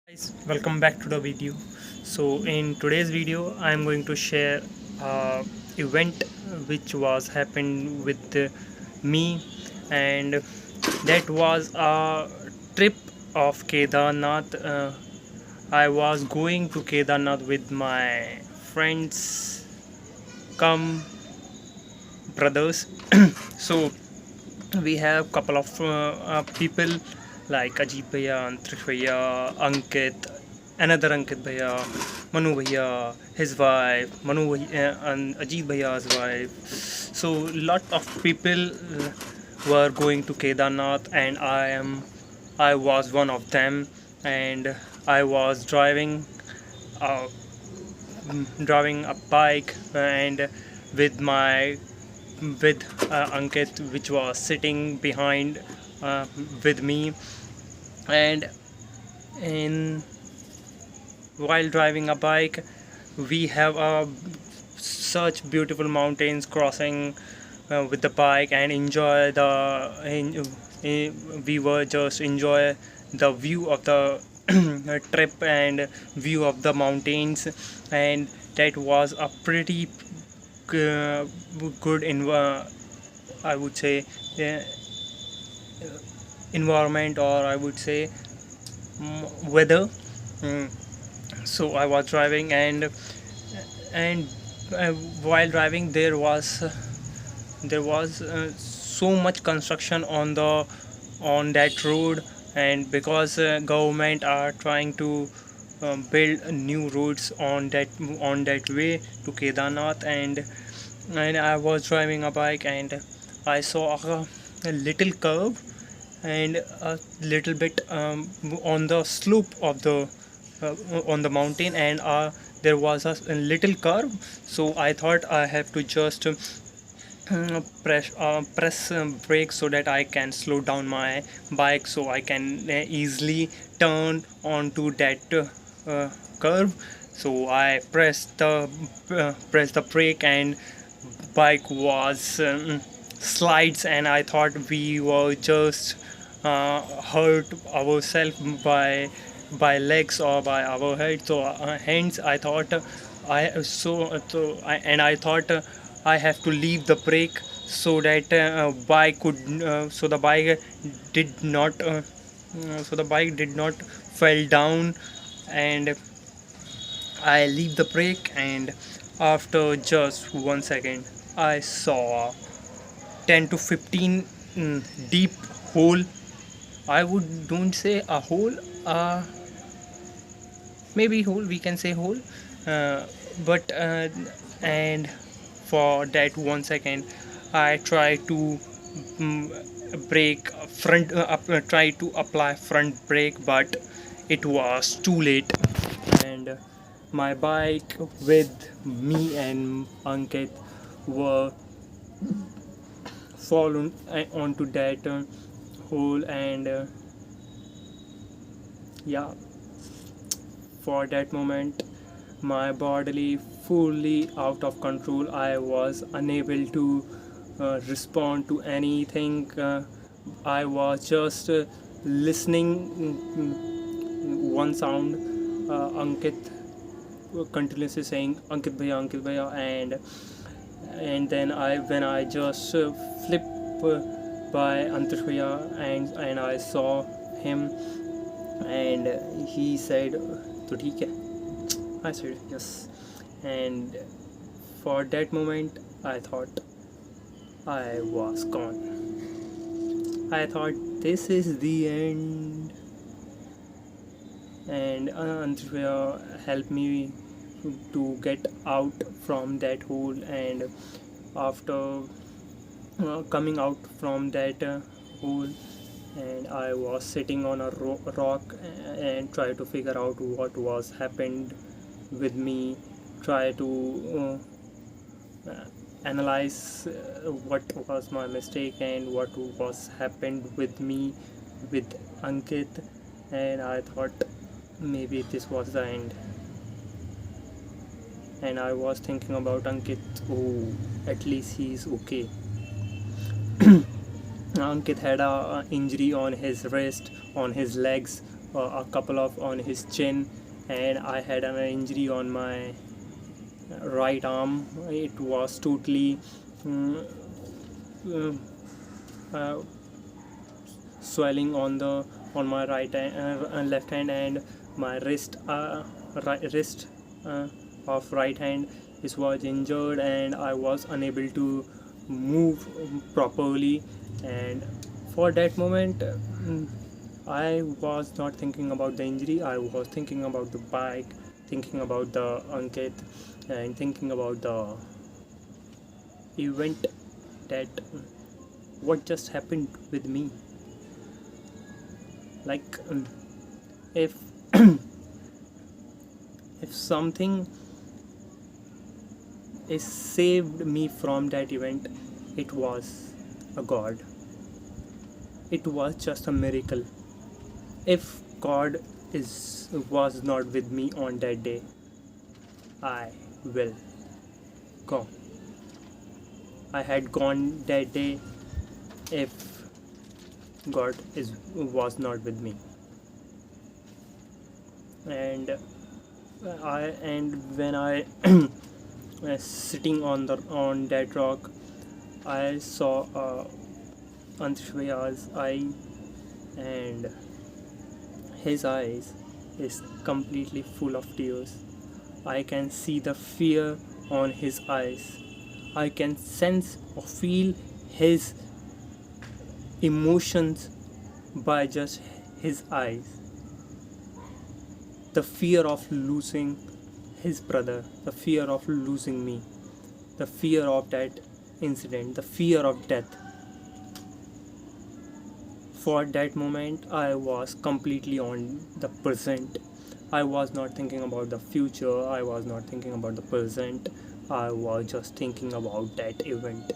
Guys, welcome back to the video. So in today's video I am going to share a event which was happened with me, and that was a trip of Kedarnath. I was going to Kedarnath with my friends come brothers. So we have couple of people like Ajit Bhaiya, Antrish Bhaiya, Ankit, another Ankit Bhaiya, Manu Bhaiya, his wife, Manu Bhaiya, and Ajit Bhaiya's wife. So lot of people were going to Kedarnath, and I was one of them, and I was uh, driving a bike and with my with Ankit, which was sitting behind uh, with me. And in while driving a bike, we have such beautiful mountains crossing with the bike, and we were just enjoy the view of the trip and view of the mountains. And that was a pretty uh, good I would say uh, environment, or I would say weather. Mm. So I was driving, and while driving there was so much construction on that road. And because government are trying to build new roads on that way to Kedarnath. And I was driving a bike, and I saw a little curve and a little bit on the slope of the on the mountain, and there was a little curve. So I thought I have to just press brake so that I can slow down my bike, so I can easily turn onto that curve. So I pressed the brake, and bike was slides, and I thought we were just hurt ourselves by legs or by our head. So hands, I thought I thought I have to leave the brake so that bike could so the bike did not fell down. And I leave the brake, and after just 1 second I saw 10 to 15 deep hole. I would don't say a hole, uh, maybe hole, we can say hole. uh, but and for that 1 second I try to brake front try to apply front brake, but it was too late. And my bike with me and Ankit were fallen onto that hole. And yeah, for that moment my bodily fully out of control. I was unable to respond to anything. I was just listening one sound, Ankit continuously saying Ankit bhaiya. And then when I just flip by Antrish bhaiya, and I saw him, and he said to theek hai. I said yes. And for that moment I thought I was gone. I thought this is the end. And Antriya helped me to get out from that hole. And after coming out from that hole, and I was sitting on a rock and try to figure out what was happened with me, try to analyze what was my mistake and what was happened with me with Ankit. And I thought maybe this was the end. And I was thinking about Ankit. Oh, at least he's okay. Ankit had a injury on his wrist, on his legs, a couple of on his chin, and I had an injury on my right arm. It was totally mm, uh, uh, swelling on my right hand, left hand, and my wrist uh, of right hand is was injured, and I was unable to move properly. And for that moment, I was not thinking about the injury. I was thinking about the bike, thinking about the Ankit, and thinking about the event, that what just happened with me. Like, if if something is saved me from that event, it was a god. It was just a miracle. If god is was not with me on that day, I will go. I had gone that day if god is was not with me. And when I was sitting on that rock, I saw Antishwaya's eye, and his eyes is completely full of tears. I can see the fear on his eyes. I can sense or feel his emotions by just his eyes. The fear of losing his brother, the fear of losing me, the fear of that incident, the fear of death. For that moment, I was completely on the present. I was not thinking about the future, I was not thinking about the present, I was just thinking about that event.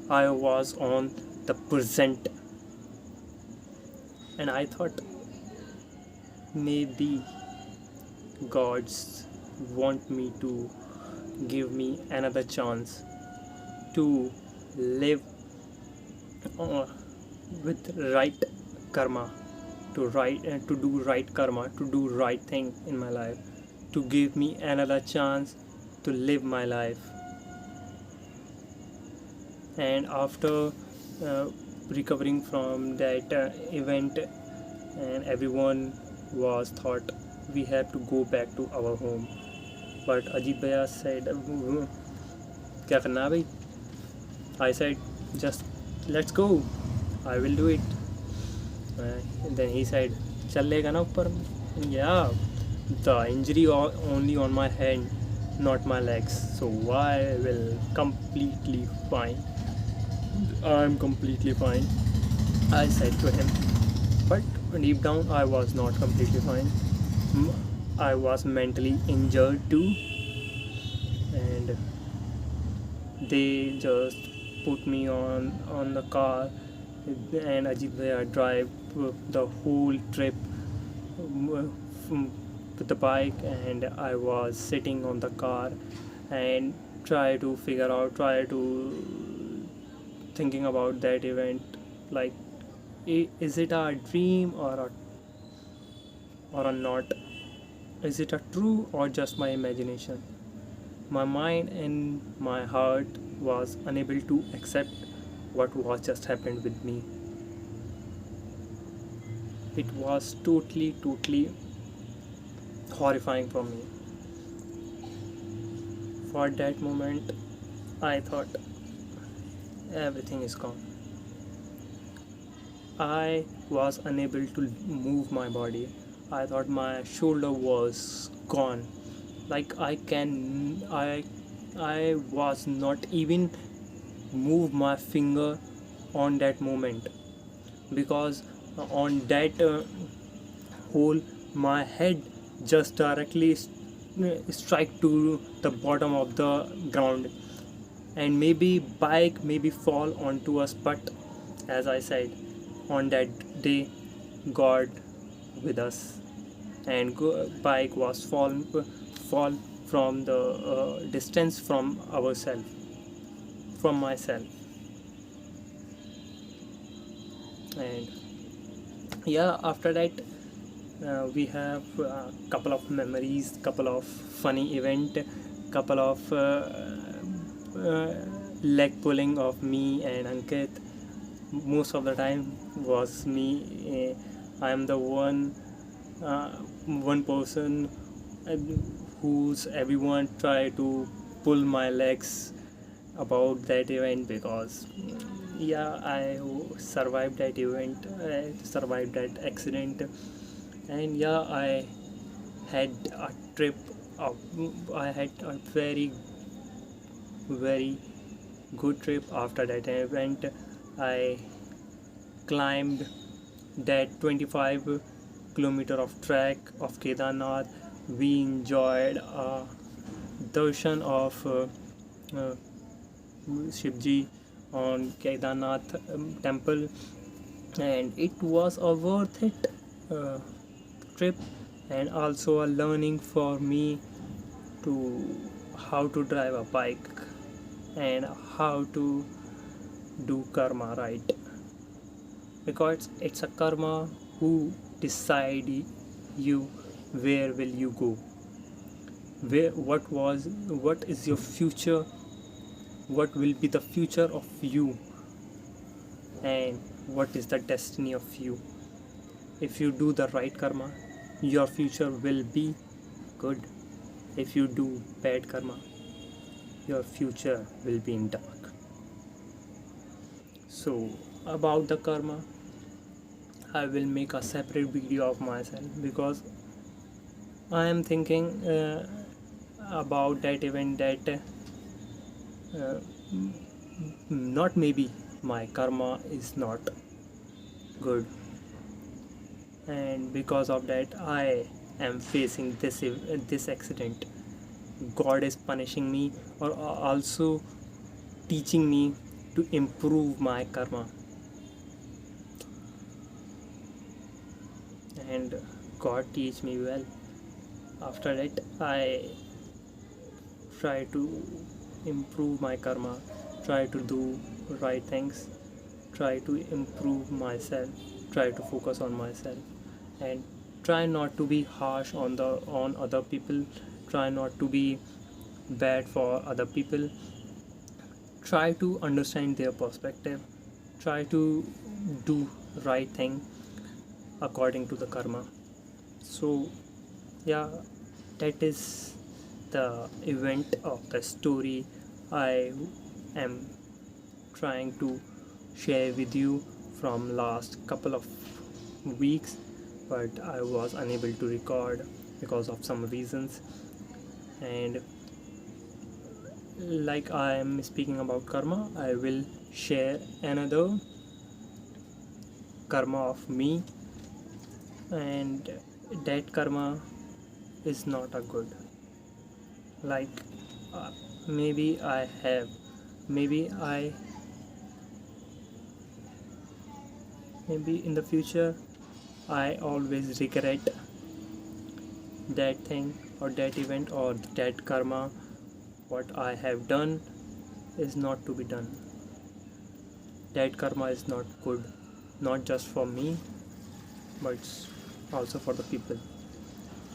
I was on the present, and I thought maybe gods want me to give me another chance to live uh, with right karma, to do right karma, to do right thing in my life, to give me another chance to live my life. And after uh, recovering from that event, and everyone was thought we have to go back to our home, but Ajit Bhaiya said, क्या करना है भाई? I said, just let's go, I will do it. And then he said, चल लेगा ना ऊपर? Yeah, the injury only on my hand, not my legs, so I will completely fine. I'm completely fine, I said to him. But deep down, I was not completely fine. I was mentally injured too, and they just put me on the car, and Ajit Bhaiya drive the whole trip with the bike, and I was sitting on the car and try to thinking about that event, like, is it a dream or a not? Is it a true or just my imagination? My mind and my heart was unable to accept what was just happened with me. It was totally horrifying for me. For that moment, I thought everything is gone. I was unable to move my body. I thought my shoulder was gone. Like, I was not even move my finger on that moment, because on that hole, my head just directly strike to the bottom of the ground, and maybe bike maybe fall onto us. But as I said, on that day, god with us, and bike was fall from the distance from myself. And yeah, after that, we have a couple of memories, couple of funny event, couple of uh, leg pulling of me and Ankit. Most of the time was me. I am the uh, one person uh, who's everyone try to pull my legs about that event, because yeah, I survived that event, I survived that accident. And yeah, had a trip of, I had a very good trip. After that event, I climbed that 25-kilometer of track of Kedarnath. We enjoyed a darshan of uh, Shivji on Kedarnath temple, and it was a worth it uh, trip, and also a learning for me to how to drive a bike and how to do karma right, because it's a karma who decide you where will you go, where what is your future, what will be the future of you, and what is the destiny of you. If you do the right karma, your future will be good. If you do bad karma, your future will be in dark. So about the karma, I will make a separate video of myself, because I am thinking about that event, that uh, not maybe my karma is not good, and because of that I am facing this accident. God is punishing me, or also teaching me to improve my karma. And God teach me well. After that I try to improve my karma, try to do right things, try to improve myself, try to focus on myself, and try not to be harsh on other people, try not to be bad for other people, try to understand their perspective, try to do right thing according to the karma. So yeah, that is the event of the story I am trying to share with you from last couple of weeks, but I was unable to record because of some reasons. And like I am speaking about karma, I will share another karma of me, and that karma is not a good. Like maybe I have, maybe I, maybe in the future I always regret that thing or that event or that karma. What I have done is not to be done. That karma is not good, not just for me, but also for the people.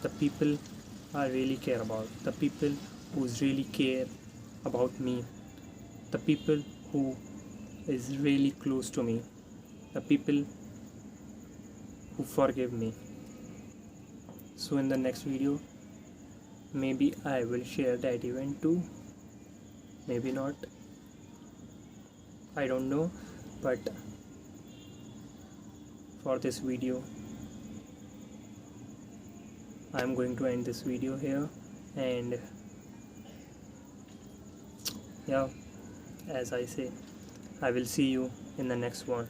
The people I really care about, the people who really care about me, the people who is really close to me, the people who forgive me. So in the next video, maybe I will share that event too, maybe not, I don't know. But for this video, I'm going to end this video here, and yeah, as I say, I will see you in the next one.